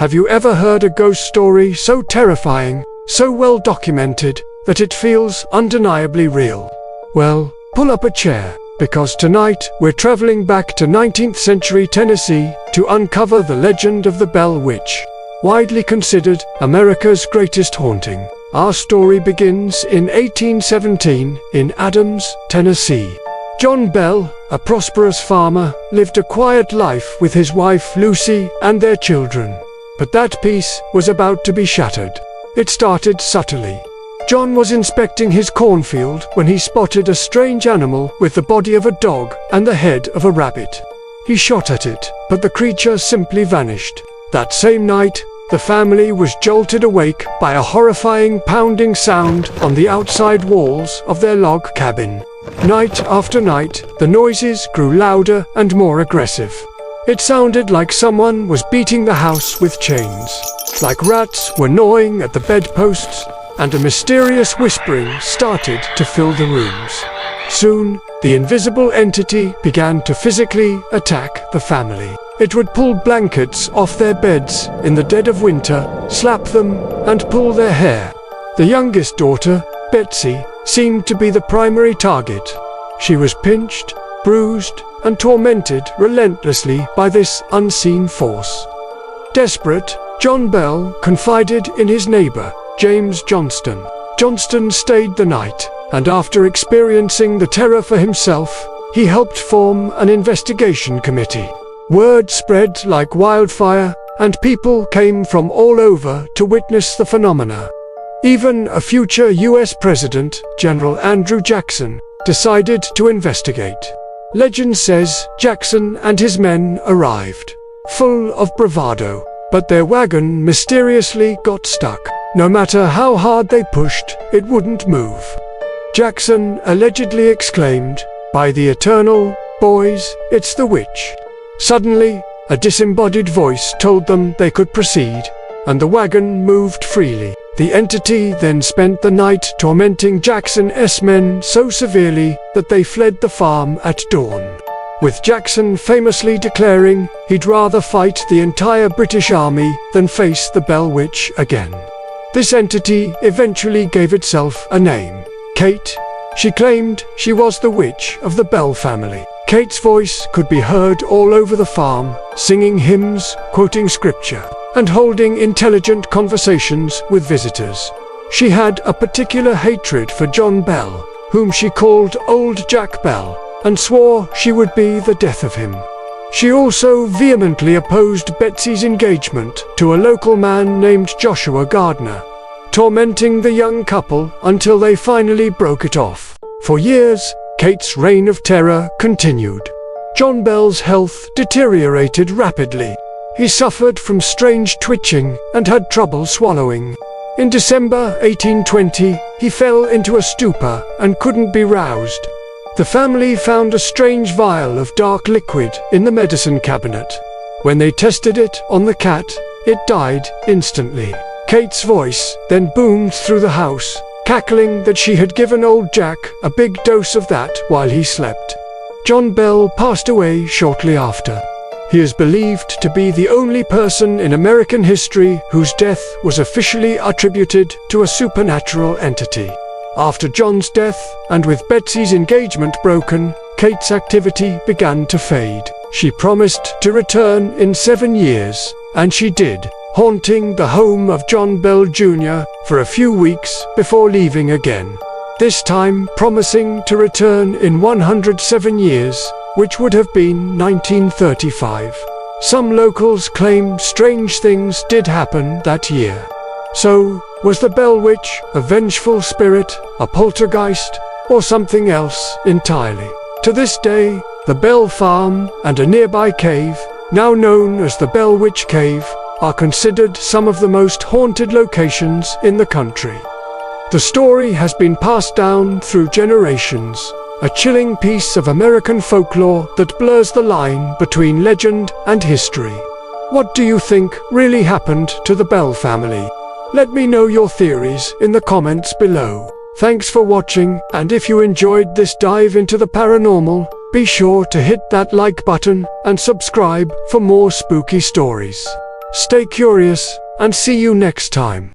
Have you ever heard a ghost story so terrifying, so well documented, that it feels undeniably real? Well, pull up a chair, because tonight we're traveling back to 19th century Tennessee to uncover the legend of the Bell Witch. Widely considered America's greatest haunting, our story begins in 1817 in Adams, Tennessee. John Bell, a prosperous farmer, lived a quiet life with his wife Lucy and their children. But that peace was about to be shattered. It started subtly. John was inspecting his cornfield when he spotted a strange animal with the body of a dog and the head of a rabbit. He shot at it, but the creature simply vanished. That same night, the family was jolted awake by a horrifying pounding sound on the outside walls of their log cabin. Night after night, the noises grew louder and more aggressive. It sounded like someone was beating the house with chains, like rats were gnawing at the bedposts, and a mysterious whispering started to fill the rooms. Soon, the invisible entity began to physically attack the family. It would pull blankets off their beds in the dead of winter, slap them, and pull their hair. The youngest daughter, Betsy, seemed to be the primary target. She was pinched, bruised, and tormented relentlessly by this unseen force. Desperate, John Bell confided in his neighbor, James Johnston. Johnston stayed the night, and after experiencing the terror for himself, he helped form an investigation committee. Word spread like wildfire, and people came from all over to witness the phenomena. Even a future US President, General Andrew Jackson, decided to investigate. Legend says Jackson and his men arrived, full of bravado, but their wagon mysteriously got stuck. No matter how hard they pushed, it wouldn't move. Jackson allegedly exclaimed, "By the eternal, boys, it's the witch." Suddenly, a disembodied voice told them they could proceed, and the wagon moved freely. The entity then spent the night tormenting Jackson's men so severely that they fled the farm at dawn, with Jackson famously declaring he'd rather fight the entire British army than face the Bell Witch again. This entity eventually gave itself a name, Kate. She claimed she was the witch of the Bell family. Kate's voice could be heard all over the farm, singing hymns, quoting scripture, and holding intelligent conversations with visitors. She had a particular hatred for John Bell, whom she called Old Jack Bell, and swore she would be the death of him. She also vehemently opposed Betsy's engagement to a local man named Joshua Gardner, tormenting the young couple until they finally broke it off. For years, Kate's reign of terror continued. John Bell's health deteriorated rapidly. He suffered from strange twitching and had trouble swallowing. In December 1820, he fell into a stupor and couldn't be roused. The family found a strange vial of dark liquid in the medicine cabinet. When they tested it on the cat, it died instantly. Kate's voice then boomed through the house, cackling that she had given old Jack a big dose of that while he slept. John Bell passed away shortly after. He is believed to be the only person in American history whose death was officially attributed to a supernatural entity. After John's death, and with Betsy's engagement broken, Kate's activity began to fade. She promised to return in 7 years, and she did, haunting the home of John Bell Jr. for a few weeks before leaving again. This time promising to return in 107 years, which would have been 1935. Some locals claim strange things did happen that year. So, was the Bell Witch a vengeful spirit, a poltergeist, or something else entirely? To this day, the Bell Farm and a nearby cave, now known as the Bell Witch Cave, are considered some of the most haunted locations in the country. The story has been passed down through generations, a chilling piece of American folklore that blurs the line between legend and history. What do you think really happened to the Bell family? Let me know your theories in the comments below. Thanks for watching, and if you enjoyed this dive into the paranormal, be sure to hit that like button and subscribe for more spooky stories. stay curious, and see you next time.